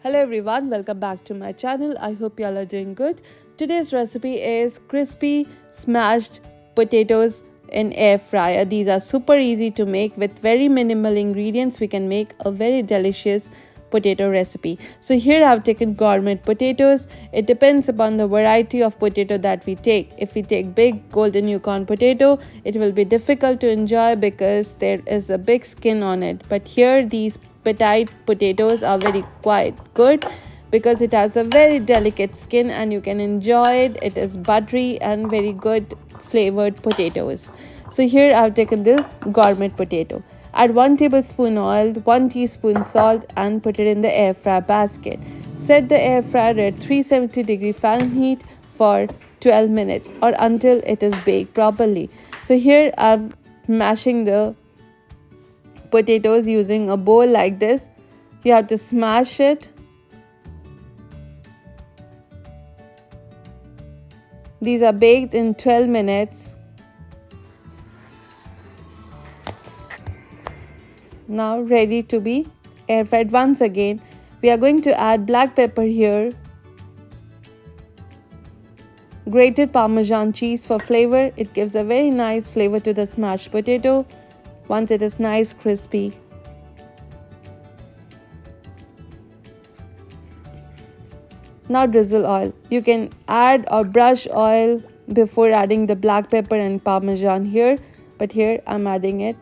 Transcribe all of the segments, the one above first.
Hello everyone, welcome back to my channel. I hope y'all are doing good. Today's recipe is crispy smashed potatoes in air fryer. These are super easy to make. With very minimal ingredients we can make a very delicious potato recipe. So here I've taken gourmet potatoes. It depends upon the variety of potato that we take. If we take big golden Yukon potato, it will be difficult to enjoy because there is a big skin on it. But here these petite potatoes are very quite good because it has a very delicate skin and you can enjoy it. It is buttery and very good flavored potatoes. So here I've taken this gourmet potato. Add 1 tablespoon oil, 1 teaspoon salt and put it in the air fryer basket. Set the air fryer at 370 Fahrenheit for 12 minutes or until it is baked properly. So here I'm mashing the potatoes using a bowl like this. You have to smash it. These are baked in 12 minutes. Now ready to be air fried once again. We are going to add black pepper here, grated parmesan cheese for flavor. It gives a very nice flavor to the smashed potato once it is nice crispy. Now drizzle oil. You can add or brush oil before adding the black pepper and parmesan here, but here I'm adding it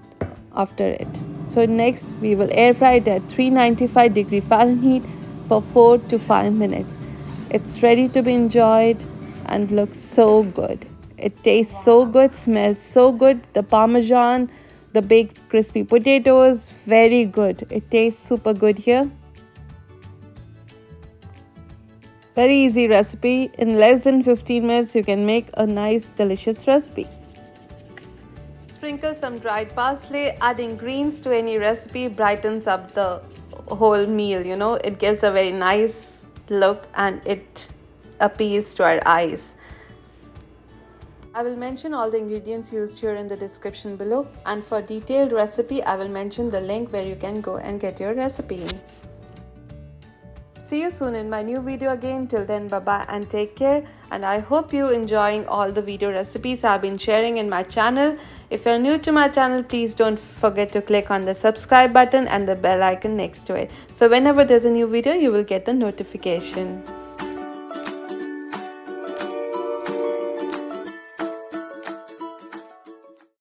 after it. So next we will air fry it at 395 Fahrenheit for 4 to 5 minutes. It's ready to be enjoyed and looks so good. It tastes so good, smells so good. The parmesan, the baked crispy potatoes, very good. It tastes super good here. Very easy recipe. In less than 15 minutes you can make a nice delicious recipe. Sprinkle some dried parsley. Adding greens to any recipe brightens up the whole meal, It gives a very nice look and it appeals to our eyes. I will mention all the ingredients used here in the description below, and for detailed recipe I will mention the link where you can go and get your recipe in. See you soon in my new video again. Till then, bye bye and take care, and I hope you enjoying all the video recipes I've been sharing in my channel. If you're new to my channel, please don't forget to click on the subscribe button and the bell icon next to it, so whenever there's a new video you will get the notification.